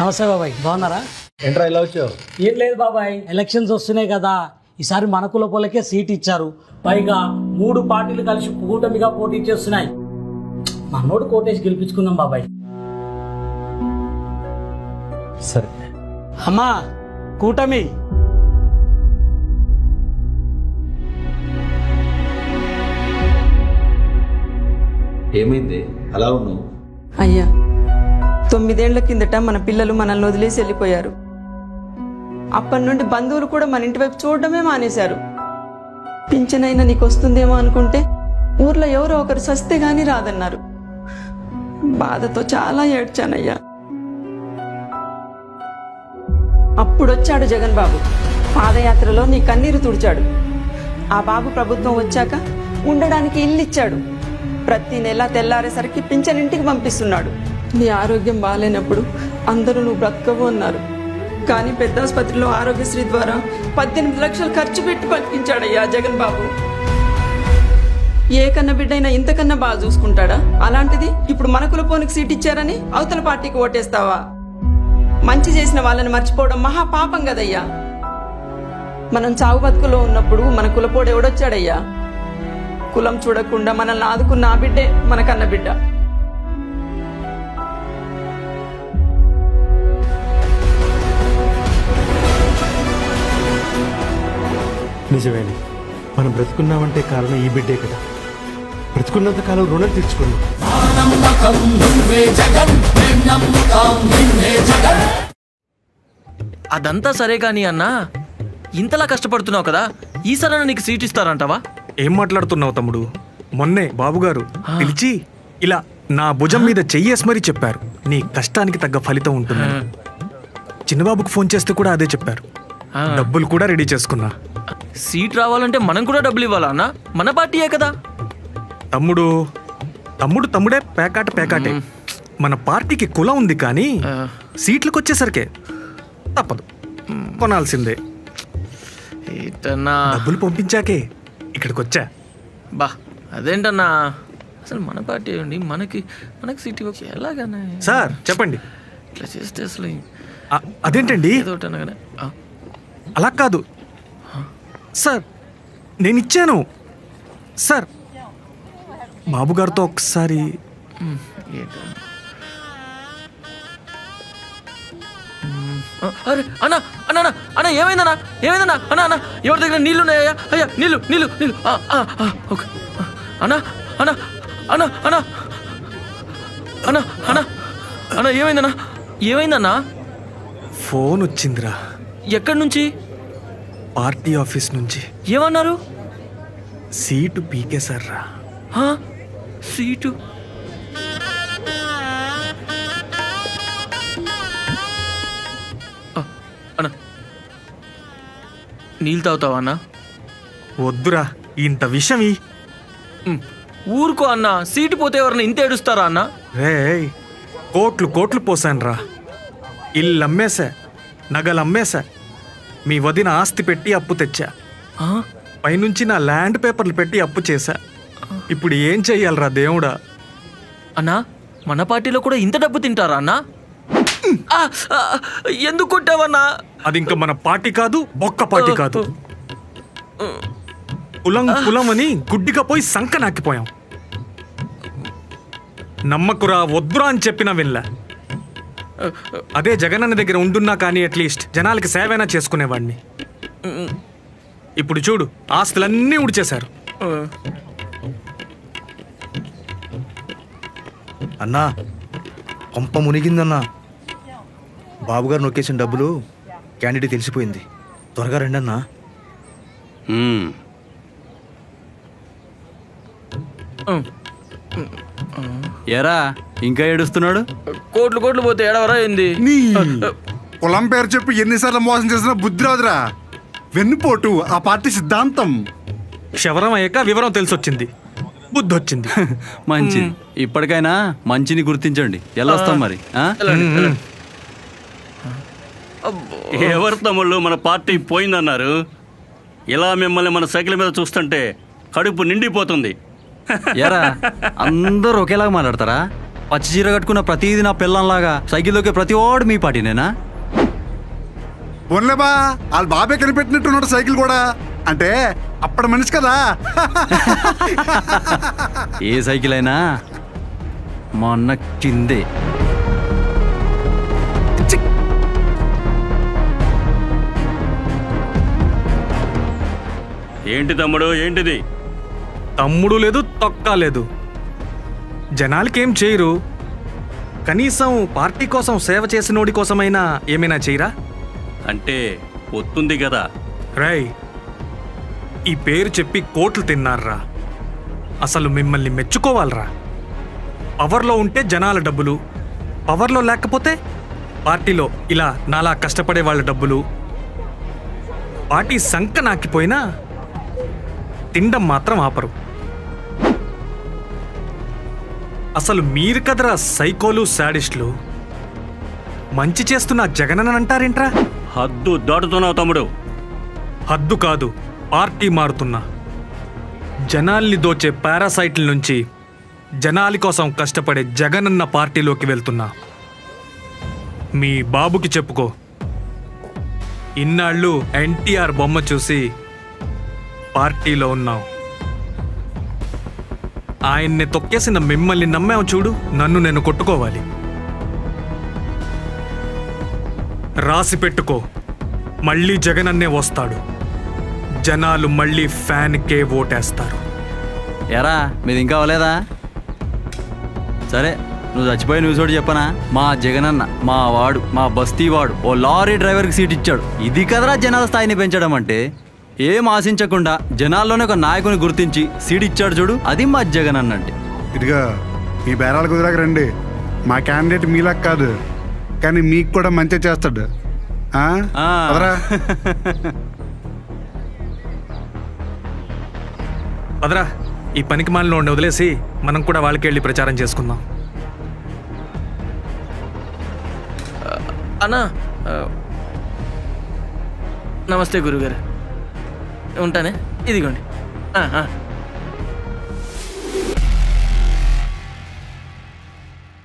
నమస్తే బాబాయ్, బాగున్నారా? ఏంట్రా ఇలా వచ్చావు? ఏం లేదు బాబాయ్, ఎలక్షన్స్ వస్తున్నాయి కదా, ఈసారి మన కుల పోలకే సీట్ ఇచ్చారు. పైగా 3 పార్టీలు కలిసి కూటమిగా పోటీ చేస్తున్నాయి. మనోడు కోటేసి గెలిపించుకుందాం బాబాయ్. సరే అమ్మా కూటమి. ఏమైంది అలా ఉన్నావు? అయ్యా, 9 ఏళ్ల కిందట మన పిల్లలు మనల్ని వదిలేసి వెళ్ళిపోయారు. అప్పటి నుండి బంధువులు కూడా మన ఇంటి వైపు చూడడమే మానేశారు. పింఛనైనా నీకు వస్తుందేమో అనుకుంటే ఊర్లో ఎవరో ఒకరు సస్తే గాని రాదన్నారు. బాధతో చాలా ఏడ్చానయ్యా. అప్పుడొచ్చాడు జగన్ బాబు, పాదయాత్రలో నీ కన్నీరు తుడిచాడు. ఆ బాబు ప్రభుత్వం వచ్చాక ఉండడానికి ఇల్లు ఇచ్చాడు. ప్రతి నెల తెల్లారేసరికి పింఛన్ ఇంటికి పంపిస్తున్నాడు. నీ ఆరోగ్యం బాగాలేనప్పుడు అందరూ నువ్వు బ్రతకవు అన్నారు. కానీ పెద్ద ఆసుపత్రిలో ఆరోగ్యశ్రీ ద్వారా 18 లక్షలు ఖర్చు పెట్టి బతికించాడయ్యా జగన్ బాబు. ఏ కన్న బిడ్డైనా ఇంతకన్నా బాగా చూసుకుంటాడా? అలాంటిది ఇప్పుడు మన కులపోనికి సీట్ ఇచ్చారని అవతల పార్టీకి ఓటేస్తావా? మంచి చేసిన వాళ్ళని మర్చిపోవడం మహా పాపం కదయ్యా. మనం చావు బతుకులో ఉన్నప్పుడు మన కులపోడు ఎవడొచ్చాడయ్యా? కులం చూడకుండా మనల్ని ఆదుకున్న ఆ బిడ్డే మనకన్న బిడ్డ. నిజమేనే, మనం బ్రతుకున్నామంటే కారణం ఈ బిడ్డే కదా. బ్రతుకున్నంత కాలం రుణం తీర్చుకున్నాం. అదంతా సరే కానీ అన్నా, ఇంతలా కష్టపడుతున్నావు కదా, ఈసారి నీకు సీట్ ఇస్తారంటావా? ఏం మాట్లాడుతున్నావు తమ్ముడు? మొన్నే బాబుగారు పిలిచి ఇలా నా భుజం మీద చెయ్యేసి మరీ చెప్పారు, నీ కష్టానికి తగ్గ ఫలితం ఉంటుందని. చిన్నబాబుకు ఫోన్ చేస్తే కూడా అదే చెప్పారు. డబ్బులు కూడా రెడీ చేసుకున్నా. సీట్ రావాలంటే మనం కూడా డబ్బులు ఇవ్వాలా అన్నా? మన పార్టీయే కదా. తమ్ముడు తమ్ముడు తమ్ముడే, పేకాటే. మన పార్టీకి కులం ఉంది కానీ సీట్లకు వచ్చేసరికే తప్పదు, కొనాల్సిందే. డబ్బులు పంపించాకే ఇక్కడికి వచ్చా. బా అదేంటన్నా, అసలు మన పార్టీ అండి, మనకి సీట్ ఇవ్వచ్చు ఎలాగన్నా? సార్ చెప్పండి. ఇట్లా చేస్తే అసలు అదేంటండి? ఏదోటి అనగానే అలా కాదు సార్, నేను ఇచ్చాను సార్. బాబుగారితో ఒకసారి. అరే అన్నా అన్నా అన్నా ఏమైందన్నా? ఏమైందన్నా? అన్నా అన్నా ఎవరి దగ్గర నీళ్ళు ఉన్నాయా? అయ్యా నీళ్ళు నీళ్ళు నీళ్ళు. ఓకే అన్నా అన్నా అన్నా అన్నా అన్నా అన్నా అన్నా ఏమైందన్నా? ఏమైందన్నా? ఫోన్ వచ్చిందిరా. ఎక్కడి నుంచి? పార్టీ ఆఫీస్ నుంచి. ఏమన్నారు? సీటు పీకేశారా. సీటు? అన్నా నీళ్ళు తాగుతావా అన్నా? వద్దురా, ఇంత విషయం. ఊరుకో అన్నా, సీటు పోతే ఎవరన్నా ఇంత ఏడుస్తారా అన్నా? రే, కోట్లు పోసానురా. ఇల్లు అమ్మేశా, నగలు అమ్మేశా, మీ వదిన ఆస్తి పెట్టి అప్పు తెచ్చా, పైనుంచి నా ల్యాండ్ పేపర్లు పెట్టి అప్పు చేశా. ఇప్పుడు ఏం చెయ్యాలరా దేవుడా? అన్నా మన పార్టీలో కూడా ఇంత డబ్బు తింటారా అన్నా? ఎందుకు కొట్టావన్నా? అది ఇంకా మన పార్టీ కాదు, బొక్క పార్టీ కాదు. కులం అని గుడ్డిగా పోయి సంక నాకిపోయాం. నమ్మకురా, వద్దురా అని చెప్పినా వినలే. అదే జగనన్న దగ్గర ఉండున్నా కానీ అట్లీస్ట్ జనాలకి సేవైనా చేసుకునేవాడిని. ఇప్పుడు చూడు, ఆస్తులన్నీ ఉడిచేశారు. అన్నా, కొంప మునిగిందన్నా. బాబుగారు నొక్కేసిన డబ్బులు క్యాండిడేట్ తెలిసిపోయింది. త్వరగా రండి అన్నా. ఎరా ఇంకా ఏడుస్తున్నాడు? కోట్లు పోతే ఏడవరా ఏంది? కులం పేరు చెప్పి ఎన్నిసార్లు మోసం చేసినా బుద్ధి రాదురా. వెన్నుపోటు ఆ పార్టీ సిద్ధాంతం. క్షవరం అయ్యాక వివరం తెలిసొచ్చింది, బుద్ధి వచ్చింది. మంచిది, ఇప్పటికైనా మంచిని గుర్తించండి. ఎలా వస్తాం మరి? ఎవరు తమ్ముళ్ళు మన పార్టీ పోయిందన్నారు? ఇలా మిమ్మల్ని మన సైకిల్ మీద చూస్తుంటే కడుపు నిండిపోతుంది. ఎరా అందరూ ఒకేలాగా మాట్లాడతారా? పచ్చి చీర కట్టుకున్న ప్రతిదీ నా పిల్లంలాగా సైకిల్ దొక్కే ప్రతి వాడు మీ పార్టీనేనా? పోన్లేబా వాళ్ళ బాబే కనిపెట్టినట్టున్నాడు సైకిల్ కూడా. అంటే అప్పటి మనిషి కదా. ఏ సైకిల్ అయినా మా అన్న కిందే. ఏంటి తమ్ముడు, ఏంటిది? తమ్ముడు లేదు, తొక్క లేదు. జనాలకేం చేయరు, కనీసం పార్టీ కోసం సేవ చేసినోడి కోసమైనా ఏమైనా చేయరా? అంటే వస్తుంది కదా. రై, ఈ పేరు చెప్పి కోట్లు తిన్నారా? అసలు మిమ్మల్ని మెచ్చుకోవాలరా. పవర్లో ఉంటే జనాల డబ్బులు, పవర్లో లేకపోతే పార్టీలో ఇలా నాలా కష్టపడే వాళ్ళ డబ్బులు. పార్టీ సంక నాకిపోయినా తిండం మాత్రం ఆపరు. అసలు మీరు కదరా సైకోలు, శాడిస్టులు. మంచి చేస్తున్న జగనన్న అంటారేంట్రా? హద్దు దాటుతున్నావు తమ్ముడు. హద్దు కాదు, పార్టీ మారుతున్నా. జనాల్ని దోచే పారాసైట్ల నుంచి జనాలి కోసం కష్టపడే జగనన్న పార్టీలోకి వెళ్తున్నా. మీ బాబుకి చెప్పుకో, ఇన్నాళ్ళు ఎన్టీఆర్ బొమ్మ చూసి పార్టీలో ఉన్నాం. ఆయన్ని తొక్కేసిన మిమ్మల్ని నమ్మావు చూడు, నన్ను నేను కొట్టుకోవాలి. రాసి పెట్టుకో, మళ్ళీ జగనన్నే వస్తాడు. జనాలు మళ్ళీ ఫ్యాన్కే ఓటేస్తారు. ఎరా మీది ఇంకా అవ్వలేదా? సరే, నువ్వు చచ్చిపోయి న్యూస్ ఒకటి చెప్పనా? మా జగనన్న, మా వాడు, మా బస్తీ వాడు ఓ లారీ డ్రైవర్కి సీట్ ఇచ్చాడు. ఇది కదరా జనాల స్థాయిని పెంచడం అంటే. ఏం ఆశించకుండా జనాల్లోనే ఒక నాయకుని గుర్తించి సీట్ ఇచ్చాడు చూడు, అది మా జగనన్న అంటే. ఇదిగా మీ బేరాలు కుదిరాక రండి. మా క్యాండిడేట్ మీలా కాదు, కానీ మీకు కూడా మంచి చేస్తాడు. ఆ? ఆ. పదరా. పదరా, ఈ పనికి మాలిన వాడిని వదిలేసి మనం కూడా వాళ్ళకి వెళ్ళి ప్రచారం చేసుకుందాం. అన్నా, నమస్తే గురుగారు. ఉంటానే, ఇదిగోండి.